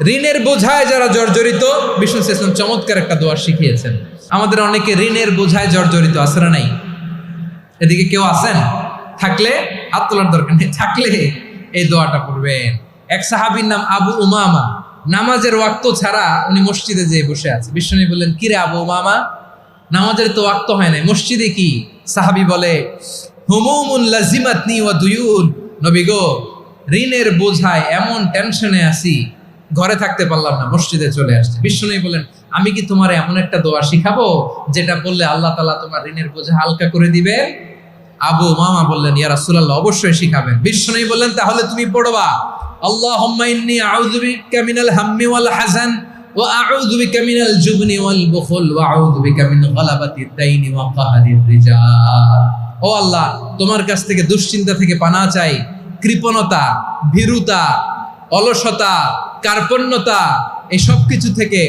ঋণের বোঝায় যারা জর্জরিত, বিষ্ণু ইসলাম চমৎকার একটা দোয়া শিখিয়েছেন। আমাদের অনেকে ঋণের বোঝায় জর্জরিত, আছে না নাই? এদিকে কেউ আছেন? থাকলে হাত তোলার দরকার নেই, থাকলে এই দোয়াটা পড়বেন। এক সাহাবীর নাম আবু উমামা, নামাজের ওয়াক্ত ছাড়া উনি মসজিদে যেয়ে বসে আছে। বিষ্ণু বললেন, কি রে আবু উমামা, নামাজের তো ওয়াক্ত হয় নাই, মসজিদে কি? সাহাবী বলে, হুমুমুন লাজিমাতনি ওয়া দুয়ুন, নবী গো, ঋণের বোঝায় এমন টেনশনে আছি, ঘরে থাকতে পারলাম না, মসজিদে চলে আসছে। বিষ্ণু বলেন, আমি কি তোমার এমন একটা দোয়া শিখাবো যেটা বললে আল্লাহ তাআলা তোমার ঋণের বোঝা হালকা করে দিবে? আবু উমামা বললেন, ইয়া রাসূলুল্লাহ, অবশ্যই শিখাবেন। বিষ্ণু বললেন, তাহলে তুমি পড়বা, আল্লাহুম্মা ইন্নী আউযু বিকা মিনাল হাম্মি ওয়াল হাযান ওয়া আউযু বিকা মিনাল জুবনি ওয়াল বুখল ওয়া আউযু বিকা মিন গালাবাতিদ দাইনি ওয়া কাহরির রিজাল। ও আল্লাহ, তোমার কাছ থেকে দুশ্চিন্তা থেকে পানাহ চাই, কৃপণতা, ভীরুতা, অলসতা, কার্পণ্যতা, এই সব কিছু থেকে,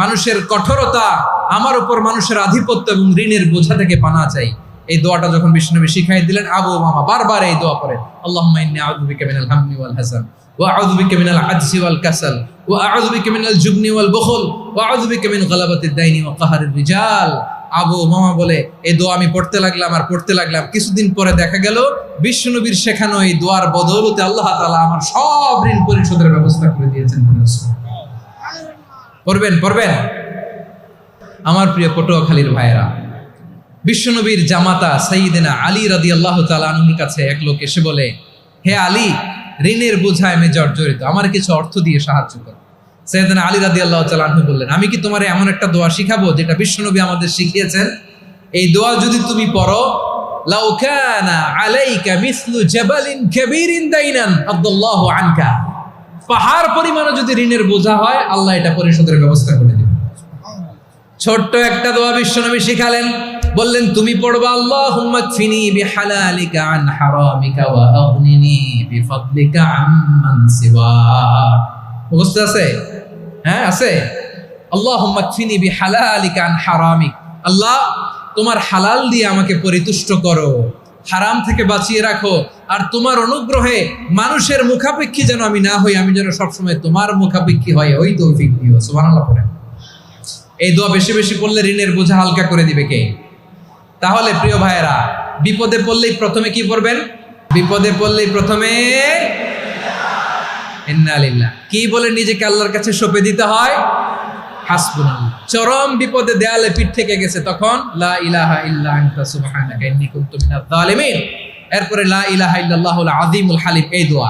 মানুষের কঠোরতা, আমার উপর মানুষের আধিপত্য এবং ঋণের বোঝা থেকে পানাহ চাই। এই দোয়াটা যখন বিষ্ণুনবী শিখাই দিলেন, আবু উমামা বারবার এই দোয়া পড়েন, আল্লাহুম্মা ইন্নী আউযু বিকা মিনাল হাম্মি ওয়াল হাযান ওয়া আউযু বিকা মিনাল আজজি ওয়াল কাসাল ওয়া আউযু বিকা মিনাল জুবনি ওয়াল বুখল ওয়া আউযু বিকা মিন গালাবাতিদ দাইনি ওয়া কাহরির রিজাল। আবু উমামা বলে, এই দোয়া আমি পড়তে লাগলাম আর পড়তে লাগলাম। কিছুদিন পরে দেখা গেল বিষ্ণুনবীর শেখানো এই দোয়ার বদৌলতে আল্লাহ তাআলা আমার সব ঋণ পরিশোধের ব্যবস্থা করে দিয়েছেন। পড়বেন পড়বেন। আমার প্রিয় পটুয়াখালীর ভাইয়েরা, বিশ্বনবীর জামাতা সাইয়্যিদিনা আলী রাদিয়াল্লাহু তাআলা আনহুর কাছে এক লোক এসে বলে, হে আলী, ঋণের বোঝায় আমি জর্জরিত, আমার কিছু অর্থ দিয়ে সাহায্য করো। সাইয়্যিদিনা আলী রাদিয়াল্লাহু তাআলা আনহু বললেন, আমি কি তোমারে এমন একটা দোয়া শিখাবো যেটা বিশ্বনবী আমাদের শিখিয়েছেন? এই দোয়া যদি তুমি পড়ো, লাউ কানা আলাইকা মিসলু জাবালিন কাবীরিন দাইনান আদাল্লাহু আনকা, পাহাড় পরিমাণও যদি ঋণের বোঝা হয়, আল্লাহ এটা পরিশোধের ব্যবস্থা করে দিবেন। ছোট্ট একটা দোয়া বিশ্বনবী শিখালেন, বললেন, তুমি পড়বা, আল্লাহুম্মা কফিনি বিহালালিকা আন হারামিকা ওয়া আগনিনি বিফাদলিকা আম্মান সিওয়াক। মুখস্থ আছে? হ্যাঁ, আছে। আল্লাহুম্মা কফিনি বিহালালিকা আন হারামিক, আল্লাহ তোমার হালাল দিয়ে আমাকে পরিতুষ্ট করো, হারাম থেকে বাঁচিয়ে রাখো, আর তোমার অনুগ্রহে মানুষের মুখাপেক্ষী যেন আমি না হই, আমি যেন সবসময় তোমার মুখাপেক্ষী হয়, ওই তৌফিক দিও। সুবহানাল্লাহ পড়েন। এই দোয়া বেশি বেশি পড়লে ঋণের বোঝা হালকা করে দিবে কে? তাহলে প্রিয় ভাইয়েরা, বিপদে পড়লেই প্রথমে কি পড়বেন? বিপদে পড়লেই প্রথমে ইন্না লিল্লাহ কি বলে নিজেকে আল্লাহর কাছে সঁপে দিতে হয়? হাসবুনাল্লাহ। চরম বিপদে দেয়ালে পিঠ থেকে গেছে, তখন লা ইলাহা ইল্লা আনতা সুবহানাকা ইন্নী কুনতু মিনাজ জালিমিন। এরপরে লা ইলাহা ইল্লাল্লাহুল আযীমুল হালিম, এই দোয়া।